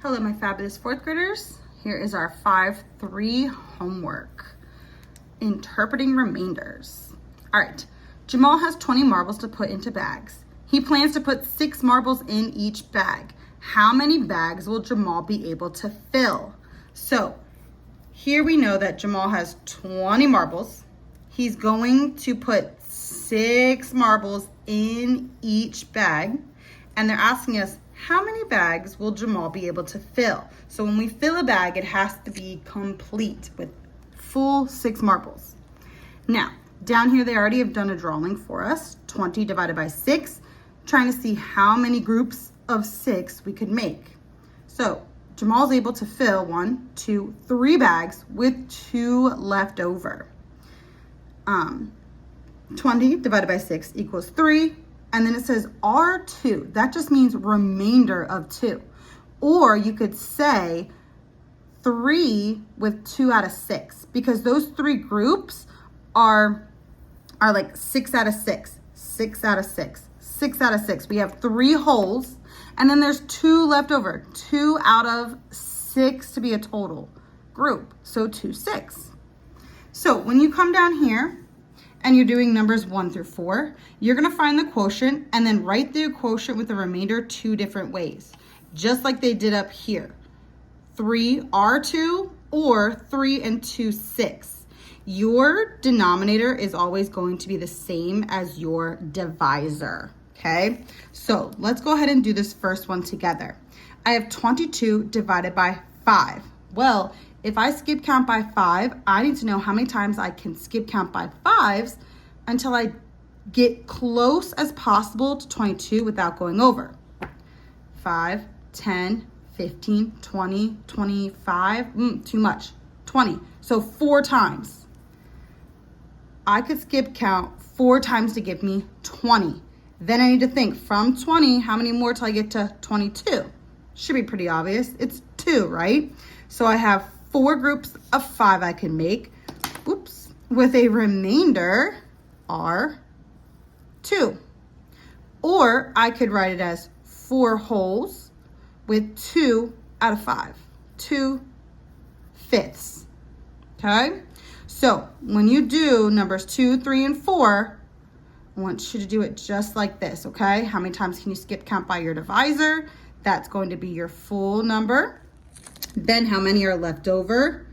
Hello, my fabulous fourth graders. Here is our 5-3 homework. Interpreting remainders. All right, Jamal has 20 marbles to put into bags. He plans to put 6 marbles in each bag. How many bags will Jamal be able to fill? So here we know that Jamal has 20 marbles. He's going to put 6 marbles in each bag. And they're asking us, how many bags will Jamal be able to fill? So when we fill a bag, it has to be complete with full 6 marbles. Now, down here, they already have done a drawing for us, 20 divided by 6, trying to see how many groups of 6 we could make. So Jamal's able to fill 1, 2, 3 bags with 2 left over. 20 divided by 6 equals 3. And then it says R2. That just means remainder of 2. Or you could say 3 with 2 out of 6, because those 3 groups are like 6 out of 6, 6 out of 6, 6 out of 6. We have 3 holes, and then there's 2 left over. 2 out of 6 to be a total group. So 2, 6. So when you come down here, and you're doing numbers 1 through 4, you're gonna find the quotient and then write the quotient with the remainder 2 different ways, just like they did up here. 3R2 or 3 and 2, 6. Your denominator is always going to be the same as your divisor, okay? So let's go ahead and do this first one together. I have 22 divided by 5. Well, if I skip count by 5, I need to know how many times I can skip count by 5s until I get close as possible to 22 without going over. 5, 10, 15, 20, 25, too much, 20. So 4 times. I could skip count 4 times to give me 20. Then I need to think from 20, how many more till I get to 22? Should be pretty obvious. It's 2, right? So I have 4 groups of 5 I can make, with a remainder R2. Or I could write it as 4 holes with 2 out of 5, 2 fifths, okay? So when you do numbers 2, 3, and 4, I want you to do it just like this, okay? How many times can you skip count by your divisor? That's going to be your full number. Then how many are left over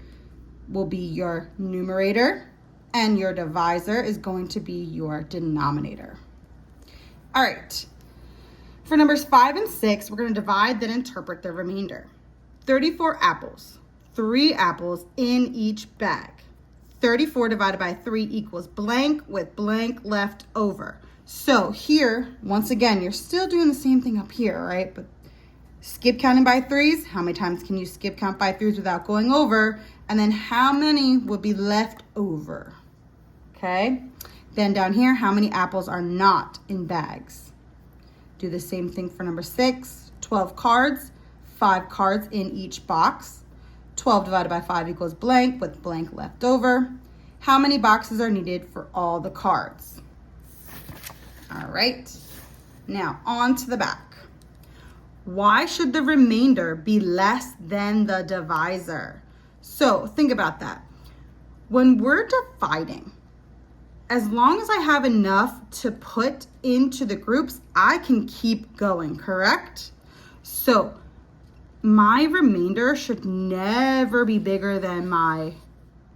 will be your numerator, and your divisor is going to be your denominator. All right, for numbers 5 and 6, we're going to divide, then interpret the remainder. 34 apples, 3 apples in each bag. 34 divided by 3 equals blank with blank left over. So here, once again, you're still doing the same thing up here, right? But skip counting by 3s. How many times can you skip count by 3s without going over? And then how many will be left over? Okay. Then down here, how many apples are not in bags? Do the same thing for number 6. 12 cards, 5 cards in each box. 12 divided by 5 equals blank with blank left over. How many boxes are needed for all the cards? All right. Now on to the back. Why should the remainder be less than the divisor? So think about that. When we're dividing, as long as I have enough to put into the groups, I can keep going, correct? So my remainder should never be bigger than my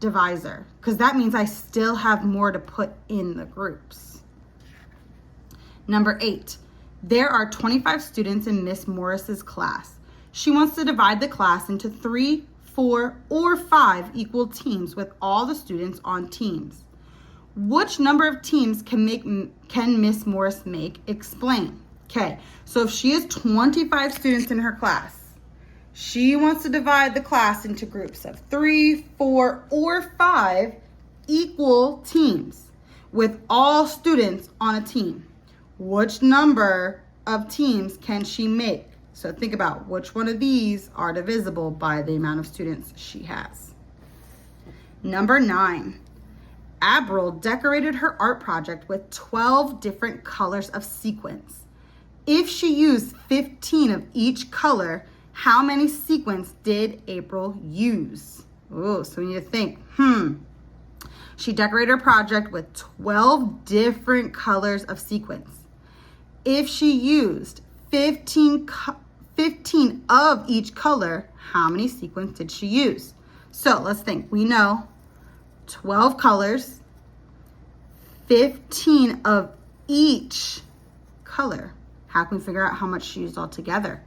divisor, because that means I still have more to put in the groups. Number 8. There are 25 students in Miss Morris's class. She wants to divide the class into 3, 4, or 5 equal teams with all the students on teams. Which number of teams can Miss Morris make? Explain. Okay, so if she has 25 students in her class, she wants to divide the class into groups of 3, 4, or 5 equal teams with all students on a team. Which number of teams can she make? So think about which one of these are divisible by the amount of students she has. Number 9, Avril decorated her art project with 12 different colors of sequins. If she used 15 of each color, How many sequins did April use? Oh, so we need to think. She decorated her project with 12 different colors of sequins. If she used 15 of each color, how many sequins did she use? So let's think. We know 12 colors, 15 of each color. How can we figure out how much she used altogether?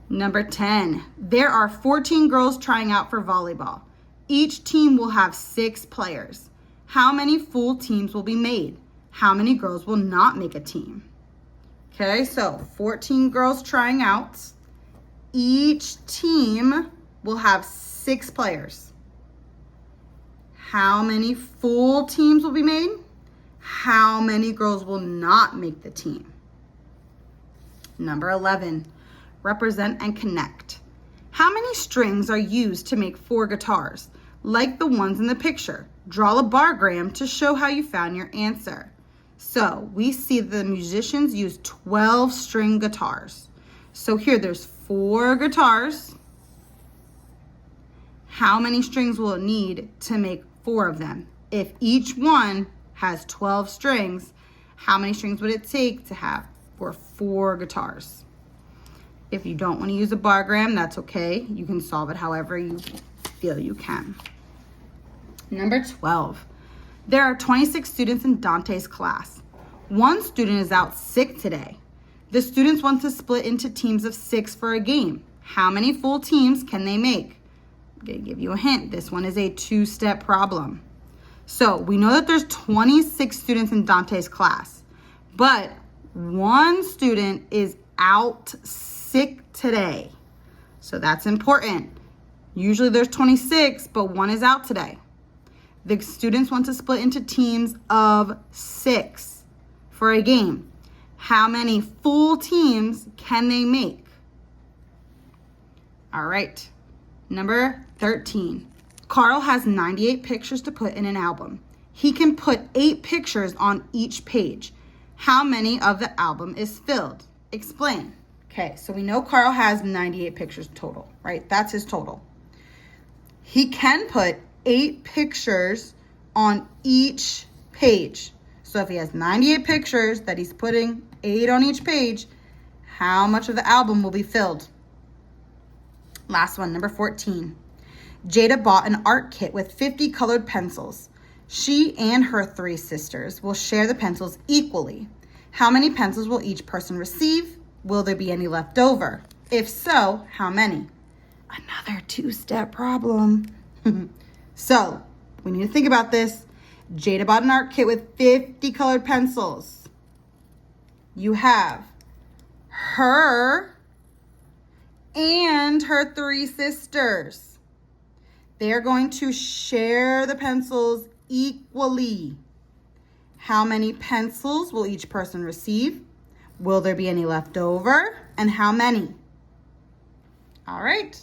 Number 10, there are 14 girls trying out for volleyball. Each team will have 6 players. How many full teams will be made? How many girls will not make a team? Okay, so 14 girls trying out. Each team will have 6 players. How many full teams will be made? How many girls will not make the team? Number 11, represent and connect. How many strings are used to make 4 guitars? Like the ones in the picture. Draw a bargram to show how you found your answer. So we see the musicians use 12 string guitars. So here there's 4 guitars. How many strings will it need to make 4 of them? If each one has 12 strings, how many strings would it take to have for 4 guitars? If you don't want to use a bargram, that's okay. You can solve it however you feel you can. Number 12, there are 26 students in Dante's class. One student is out sick today. The students want to split into teams of 6 for a game. How many full teams can they make? I'm going to give you a hint. This one is a 2-step problem. So we know that there's 26 students in Dante's class, but one student is out sick today. So that's important. Usually there's 26, but one is out today. The students want to split into teams of 6 for a game. How many full teams can they make? All right, number 13. Carl has 98 pictures to put in an album. He can put 8 pictures on each page. How many of the album is filled? Explain. Okay, so we know Carl has 98 pictures total, right? That's his total. He can put 8 pictures on each page. So if he has 98 pictures that he's putting 8 on each page, how much of the album will be filled? Last one, number 14. Jada bought an art kit with 50 colored pencils. She and her 3 sisters will share the pencils equally. How many pencils will each person receive? Will there be any left over? If so, how many? Another 2-step problem. So, we need to think about this. Jada bought an art kit with 50 colored pencils. You have her and her 3 sisters. They're going to share the pencils equally. How many pencils will each person receive? Will there be any left over? And how many? All right.